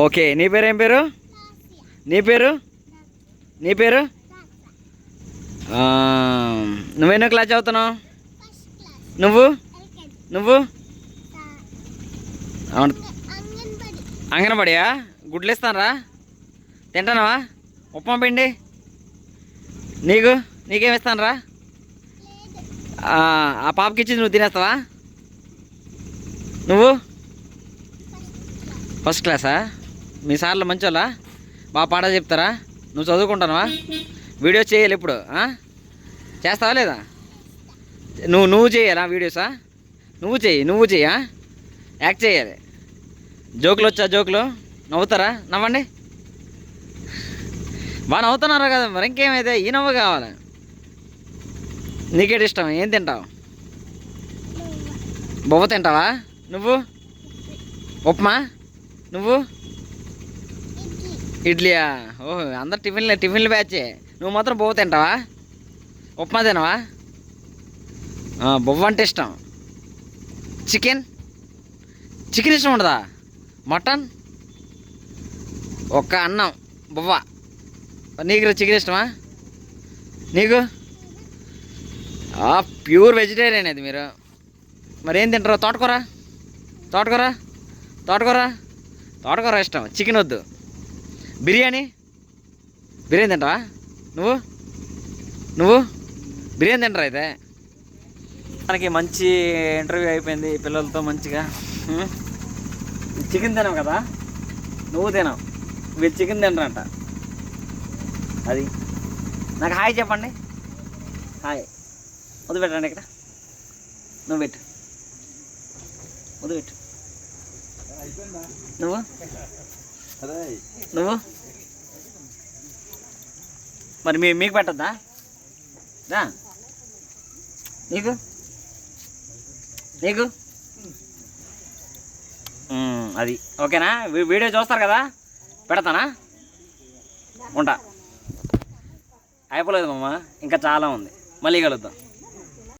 Okay, నీ పేరు ఏం పేరు? నీ పేరు? నీ పేరు? నువ్వెన్నో క్లాస్ చదువుతున్నావు? నువ్వు నువ్వు అవును, అంగన్వాడియా? గుడ్లు ఇస్తానరా? తింటానవా? ఉప్మా పిండి నీకేమి ఇస్తానరా? ఆ పాపకి ఇచ్చి నువ్వు తినేస్తావా? నువ్వు ఫస్ట్ క్లాసా? మీ సార్లు మంచోళ్ళా? బాగా పాట చెప్తారా? నువ్వు చదువుకుంటానవా? వీడియోస్ చేయాలి ఇప్పుడు చేస్తావా లేదా? నువ్వు చేయాలా వీడియోసా? నువ్వు చెయ్యి యాక్ట్ చేయాలి. జోకులు వచ్చా? జోకులు నవ్వుతారా? నవ్వండి. బాగా నవ్వుతున్నారా కదా, మరి ఇంకేమైతే ఈ నవ్వు కావాలి. నీకేటి ఇష్టం? ఏం తింటావు? బొవ్వ తింటావా? నువ్వు ఉప్మా? నువ్వు ఇడ్లీయా? ఓహో, అందరు టిఫిన్లు బ్యాచే. నువ్వు మాత్రం బొవ్వ తింటావా? ఉప్మా తినవా? బొవ్వ అంటే ఇష్టం. చికెన్ ఇష్టం ఉండదా? మటన్ ఒక్క అన్నం బొవ్వ. నీకు చికెన్ ఇష్టమా? నీకు ప్యూర్ వెజిటేరియన్ అది మీరు. మరి ఏం తింటారు? తోటకూర ఇష్టం, చికెన్ వద్దు. బిర్యానీ తింటావా? నువ్వు బిర్యానీ తింటారా? అయితే మనకి మంచి ఇంటర్వ్యూ అయిపోయింది పిల్లలతో మంచిగా. చికెన్ తినవు కదా, నువ్వు తినవు, వీళ్ళు చికెన్ తినరంట. అది నాకు హాయ్ చెప్పండి. హాయ్ వదిలిపెట్టండి. ఇక్కడ నువ్వు పెట్టు, వదిలిపెట్టు. నువ్వు మరి మీకు పెట్టద్దా? నీకు అది ఓకేనా? వీడియో చూస్తారు కదా, పెడతానా? ఉంటా. అయిపోలేదు మామ, ఇంకా చాలా ఉంది. మళ్ళీ కలుద్దాం.